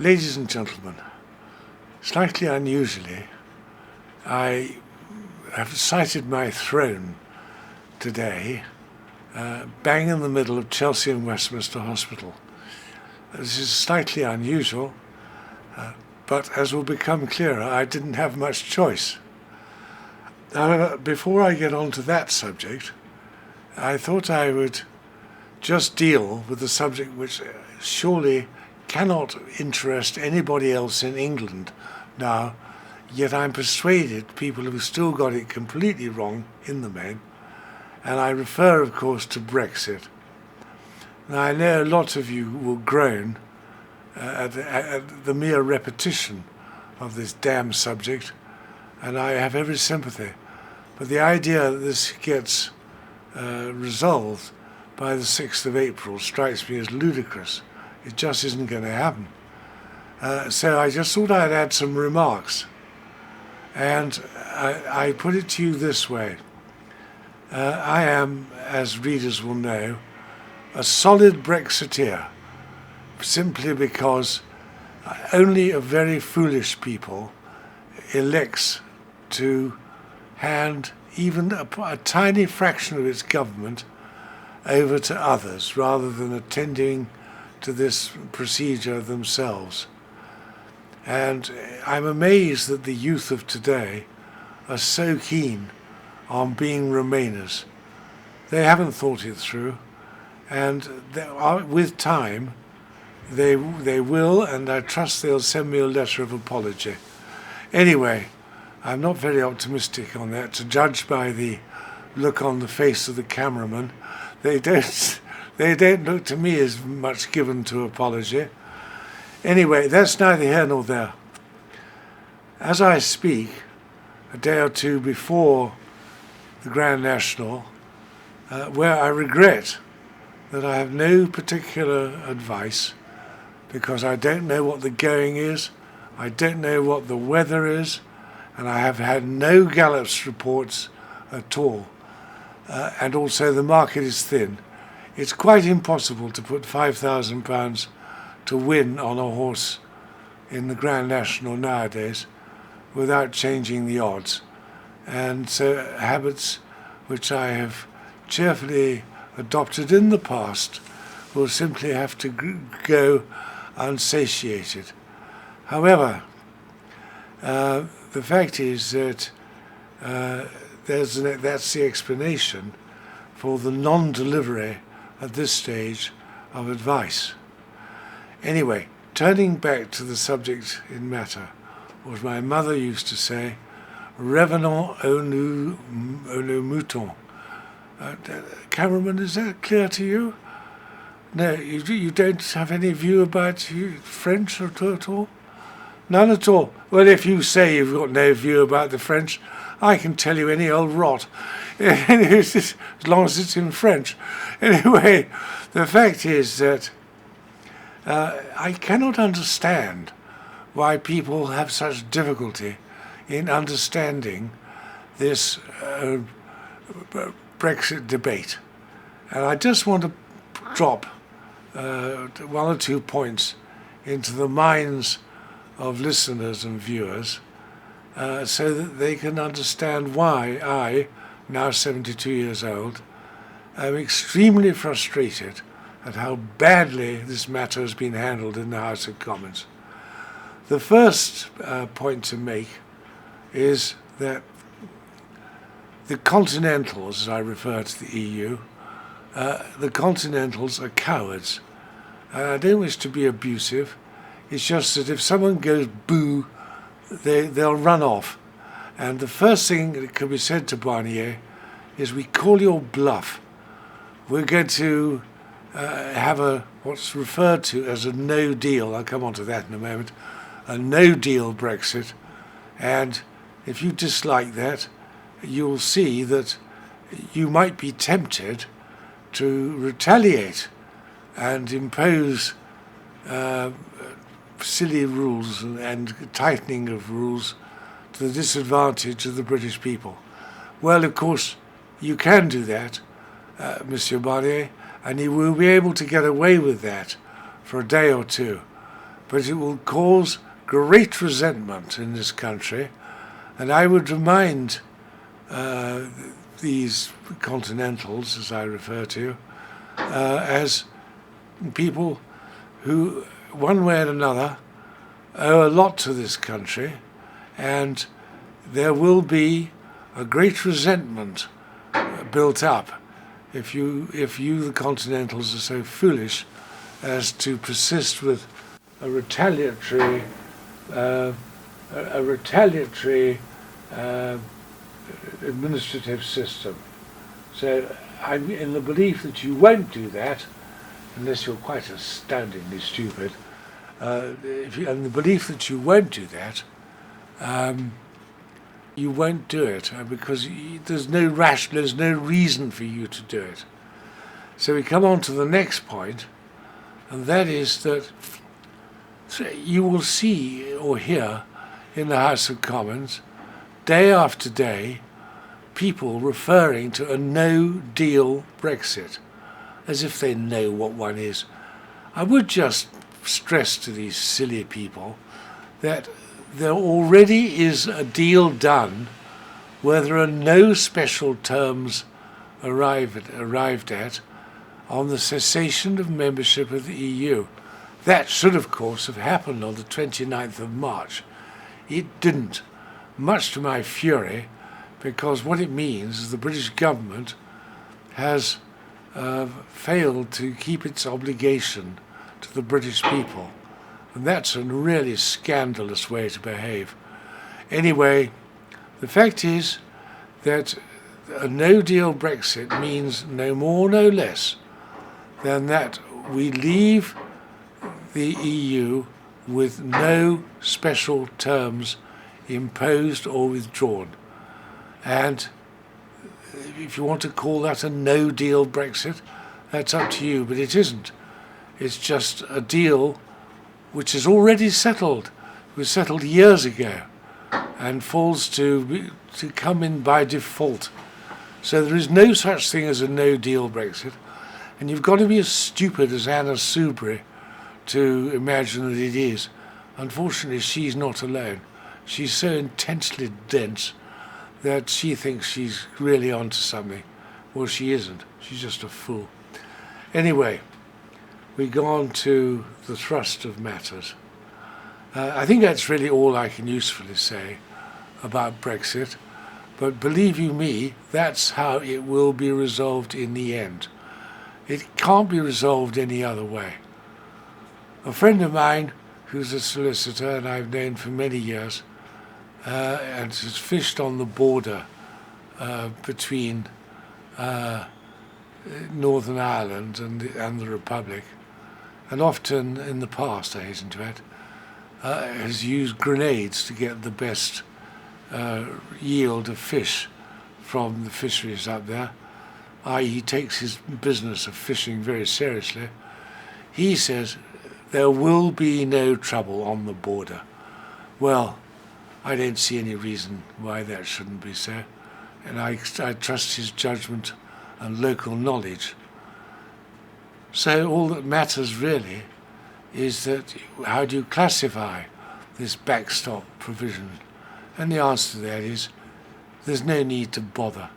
Ladies and gentlemen, slightly unusually, I have sighted my throne today, bang in the middle of Chelsea and Westminster Hospital. This is slightly unusual, but as will become clearer, I didn't have much choice. However, before I get on to that subject, I thought I would just deal with the subject which surely cannot interest anybody else in England now, yet I'm persuaded people have still got it completely wrong in the main, and I refer, of course, to Brexit. Now, I know a lot of you will groan at the mere repetition of this damn subject, and I have every sympathy, but the idea that this gets resolved by the 6th of April strikes me as ludicrous. It just isn't going to happen. So I just thought I'd add some remarks. And I put it to you this way. I am, as readers will know, a solid Brexiteer, simply because only a very foolish people elects to hand even a tiny fraction of its government over to others, rather than attending to this procedure themselves. And I'm amazed that the youth of today are so keen on being Remainers. They haven't thought it through, and with time they will, and I trust they'll send me a letter of apology. Anyway, I'm not very optimistic on that, to judge by the look on the face of the cameraman. They don't look to me as much given to apology. Anyway, that's neither here nor there. As I speak, a day or two before the Grand National, where I regret that I have no particular advice, because I don't know what the going is, I don't know what the weather is, and I have had no Gallup's reports at all. And also the market is thin. It's quite impossible to put £5,000 to win on a horse in the Grand National nowadays without changing the odds. And so habits which I have cheerfully adopted in the past will simply have to go unsatiated. However, the fact is that that's the explanation for the non-delivery at this stage of advice. Anyway, turning back to the subject in matter, what my mother used to say, revenons à nos moutons. Cameraman, is that clear to you? No, you don't have any view about French at all? None at all. Well, if you say you've got no view about the French, I can tell you any old rot, as long as it's in French. Anyway, the fact is that I cannot understand why people have such difficulty in understanding this Brexit debate. And I just want to drop one or two points into the minds of listeners and viewers so that they can understand why I, now 72 years old, am extremely frustrated at how badly this matter has been handled in the House of Commons. The first point to make is that the Continentals, as I refer to the EU, the Continentals are cowards. I don't wish to be abusive. It's just that if someone goes boo, they'll run off. And the first thing that can be said to Barnier is, we call your bluff. We're going to have what's referred to as a no deal. I'll come on to that in a moment. A no deal Brexit. And if you dislike that, you'll see that you might be tempted to retaliate and impose silly rules and tightening of rules to the disadvantage of the British people. Well, of course, you can do that, Monsieur Barnier, and you will be able to get away with that for a day or two. but it will cause great resentment in this country. And I would remind these continentals, as I refer to, as people who, one way or another, owe a lot to this country, and there will be a great resentment built up if you, the continentals, are so foolish as to persist with a retaliatory administrative system. So I'm in the belief that you won't do that, unless you're quite astoundingly stupid. In the belief that you won't do that, you won't do it because there's no reason for you to do it. So we come on to the next point, and that is that you will see or hear in the House of Commons, day after day, people referring to a no-deal Brexit, as if they know what one is. I would just stress to these silly people that there already is a deal done where there are no special terms arrived at on the cessation of membership of the EU. That should, of course, have happened on the 29th of March. It didn't, much to my fury, because what it means is the British government has failed to keep its obligation to the British people. And that's a really scandalous way to behave. Anyway, the fact is that a no-deal Brexit means no more, no less than that we leave the EU with no special terms imposed or withdrawn. And if you want to call that a no-deal Brexit, that's up to you, but it isn't. It's just a deal which is already settled. It was settled years ago and falls to come in by default. So there is no such thing as a no-deal Brexit. And you've got to be as stupid as Anna Soubry to imagine that it is. Unfortunately, she's not alone. She's so intensely dense that she thinks she's really onto something. Well, she isn't. She's just a fool. Anyway, we go on to the thrust of matters. I think that's really all I can usefully say about Brexit. But believe you me, that's how it will be resolved in the end. It can't be resolved any other way. A friend of mine, who's a solicitor and I've known for many years, and has fished on the border between Northern Ireland and the Republic, and often in the past, I hasten to add, has used grenades to get the best yield of fish from the fisheries up there, i.e. he takes his business of fishing very seriously. He says there will be no trouble on the border. Well, I don't see any reason why that shouldn't be so, and I trust his judgment and local knowledge. So all that matters really is that how do you classify this backstop provision? And the answer to that is there's no need to bother.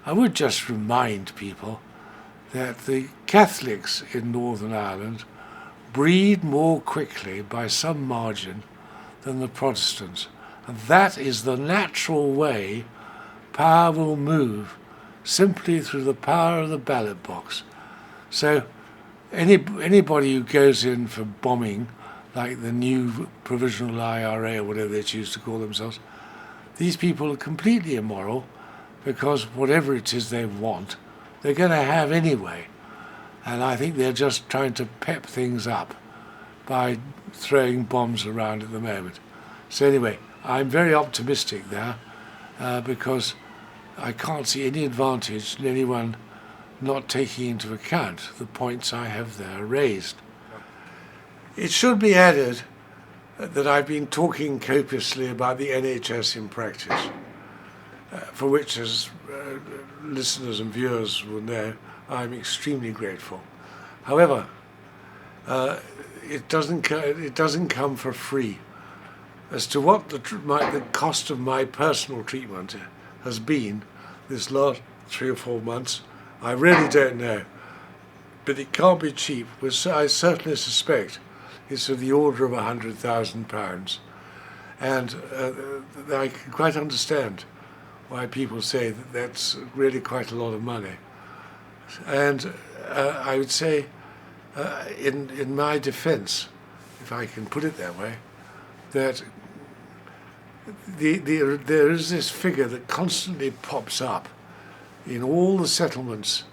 I would just remind people that the Catholics in Northern Ireland breed more quickly by some margin than the Protestants. And that is the natural way power will move, simply through the power of the ballot box. So anybody who goes in for bombing, like the new provisional IRA or whatever they choose to call themselves, these people are completely immoral, because whatever it is they want, they're going to have anyway. And I think they're just trying to pep things up by throwing bombs around at the moment. So anyway, I'm very optimistic there, because I can't see any advantage in anyone not taking into account the points I have there raised. It should be added that I've been talking copiously about the NHS in practice, for which, as listeners and viewers will know, I'm extremely grateful. However, it doesn't come for free. As to what the cost of my personal treatment has been this last 3 or 4 months, I really don't know. But it can't be cheap. I certainly suspect it's of the order of £100,000. And I can quite understand why people say that that's really quite a lot of money. And I would say, in my defence, if I can put it that way, that there is this figure that constantly pops up in all the settlements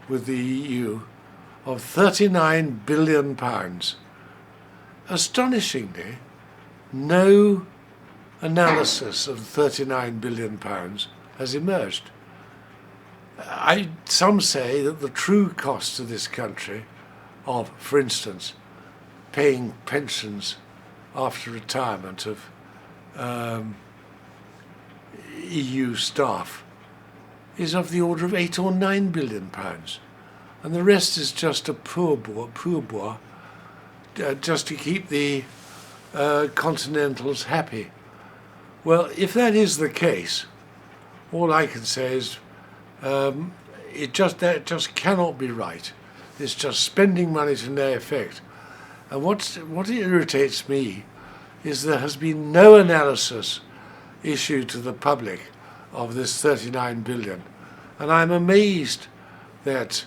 with the EU of £39 billion. Astonishingly, no analysis of £39 billion has emerged. Some say that the true cost to this country of, for instance, paying pensions after retirement of EU staff is of the order of £8 or £9 billion, and the rest is just a pourboire, just to keep the continentals happy. Well, if that is the case, all I can say is that just cannot be right. It's just spending money to no effect. And what irritates me is there has been no analysis issued to the public of this 39 billion. And I'm amazed that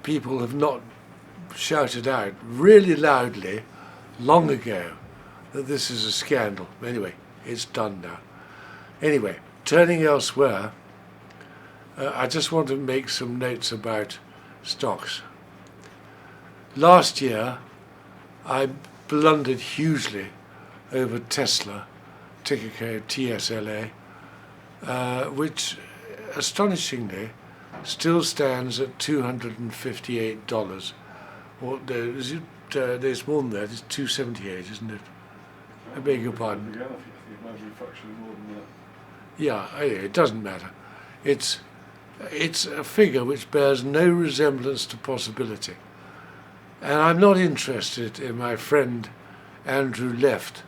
people have not shouted out really loudly long ago that this is a scandal. Anyway, it's done now. Anyway, turning elsewhere, I just want to make some notes about stocks. Last year, I blundered hugely over Tesla, ticker code TSLA, which astonishingly still stands at $258. Or there's more than that. It's 278, isn't it? I beg your pardon. Yeah, it doesn't matter. It's a figure which bears no resemblance to possibility. And I'm not interested in my friend Andrew Left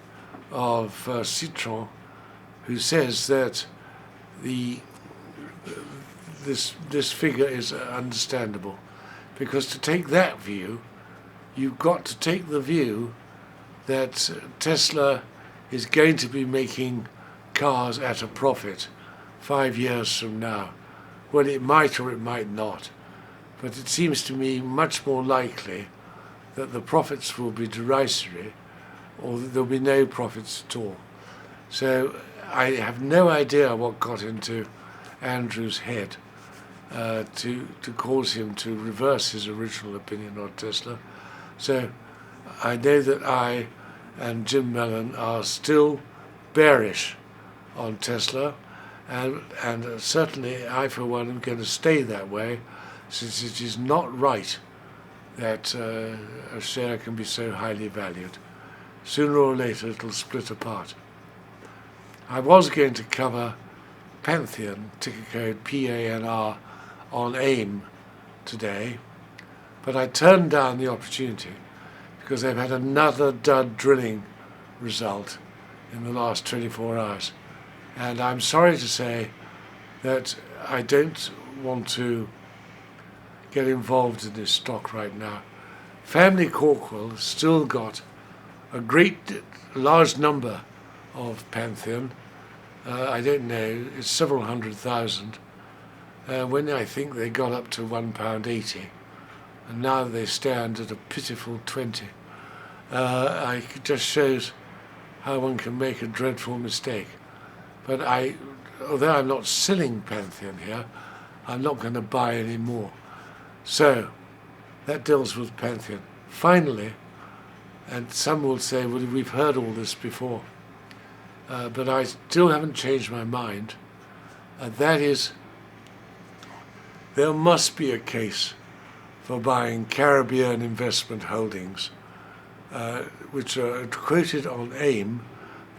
of Citron, who says that this figure is understandable, because to take that view, you've got to take the view that Tesla is going to be making cars at a profit 5 years from now. Well, it might or it might not, but it seems to me much more likely that the profits will be derisory, or that there'll be no profits at all. So I have no idea what got into Andrew's head to cause him to reverse his original opinion on Tesla. So I know that I and Jim Mellon are still bearish on Tesla, and certainly I, for one, am going to stay that way, since it is not right that a share can be so highly valued. Sooner or later it'll split apart. I was going to cover Pantheon, ticker code PANR, on AIM today, but I turned down the opportunity because they've had another dud drilling result in the last 24 hours. And I'm sorry to say that I don't want to get involved in this stock right now. Family Cawkwell has still got a large number of Pantheon. I don't know, it's several 100,000. When I think they got up to £1.80, and now they stand at a pitiful 20. It just shows how one can make a dreadful mistake. But although I'm not selling Pantheon here, I'm not going to buy any more. So that deals with Pantheon. Finally, and some will say, well, we've heard all this before, but I still haven't changed my mind. That is, there must be a case for buying Caribbean investment holdings, which are quoted on AIM,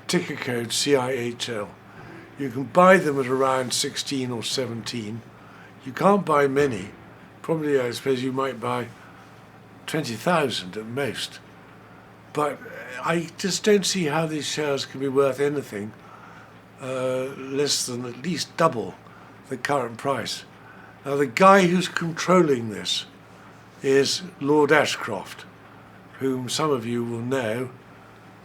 ticker code CIHL. You can buy them at around 16 or 17. You can't buy many. Probably, I suppose, you might buy 20,000 at most. but I just don't see how these shares can be worth anything less than at least double the current price. Now, the guy who's controlling this is Lord Ashcroft, whom some of you will know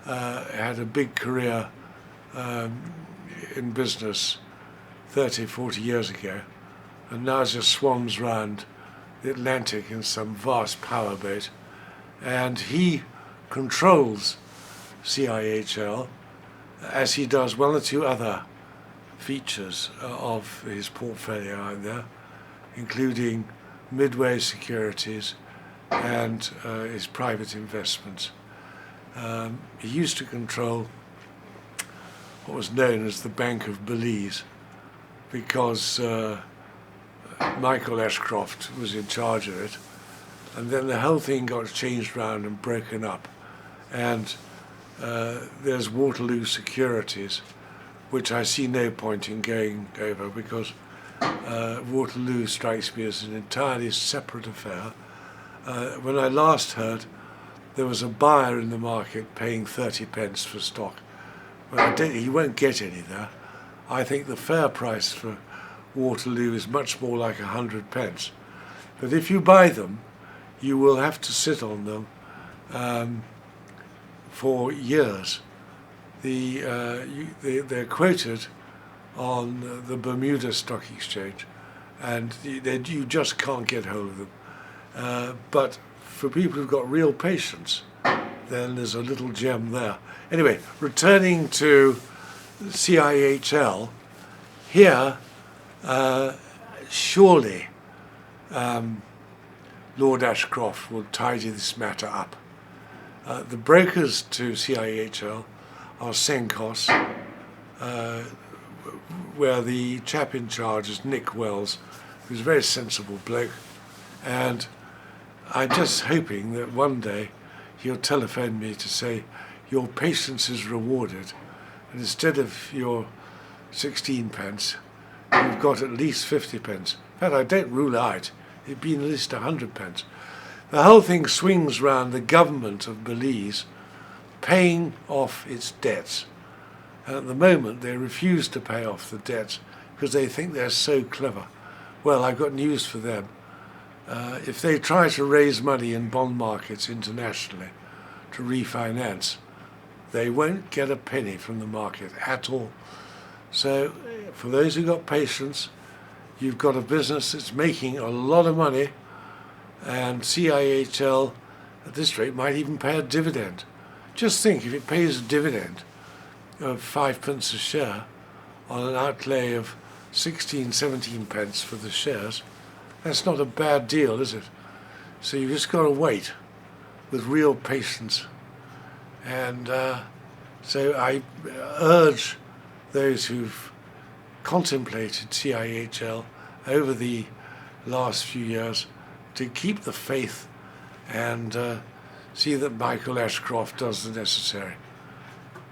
had a big career in business 30, 40 years ago, and now just swans round the Atlantic in some vast powerboat, and he controls CIHL, as he does one or two other features of his portfolio out there, including Midway Securities and his private investments. He used to control what was known as the Bank of Belize, because Michael Ashcroft was in charge of it, and then the whole thing got changed around and broken up. And there's Waterloo Securities, which I see no point in going over, because Waterloo strikes me as an entirely separate affair. When I last heard, there was a buyer in the market paying 30 pence for stock. Well, he won't get any there. I think the fair price for Waterloo is much more like 100 pence. But if you buy them, you will have to sit on them for years. They're quoted on the Bermuda Stock Exchange, and you just can't get hold of them. But for people who've got real patience, then there's a little gem there. Anyway, returning to CIHL, here, surely Lord Ashcroft will tidy this matter up. The brokers to CIHL are Senkos, where the chap in charge is Nick Wells, who's a very sensible bloke, and I'm just hoping that one day he'll telephone me to say, your patience is rewarded, and instead of your 16 pence, you've got at least 50 pence. In fact, I don't rule out it'd be at least 100 pence. The whole thing swings round the government of Belize paying off its debts. And at the moment, they refuse to pay off the debts because they think they're so clever. Well, I've got news for them. If they try to raise money in bond markets internationally to refinance, they won't get a penny from the market at all. So for those who've got patience, you've got a business that's making a lot of money, and CIHL at this rate might even pay a dividend. Just think, if it pays a dividend of 5 pence a share on an outlay of 16, 17 pence for the shares, that's not a bad deal, is it? So you've just got to wait with real patience. And so I urge those who've contemplated CIHL over the last few years to keep the faith and see that Michael Ashcroft does the necessary.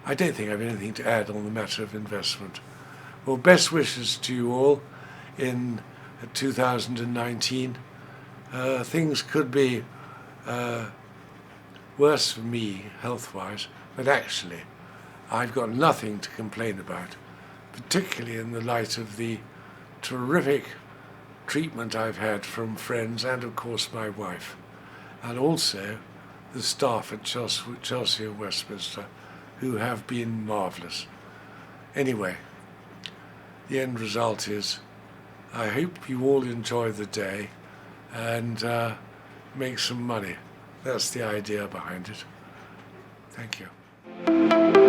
I don't think I have anything to add on the matter of investment. Well, best wishes to you all in 2019. Things could be worse for me health-wise, but actually I've got nothing to complain about, particularly in the light of the terrific treatment I've had from friends and of course my wife, and also the staff at Chelsea and Westminster, who have been marvellous. Anyway, the end result is I hope you all enjoy the day and make some money. That's the idea behind it. Thank you.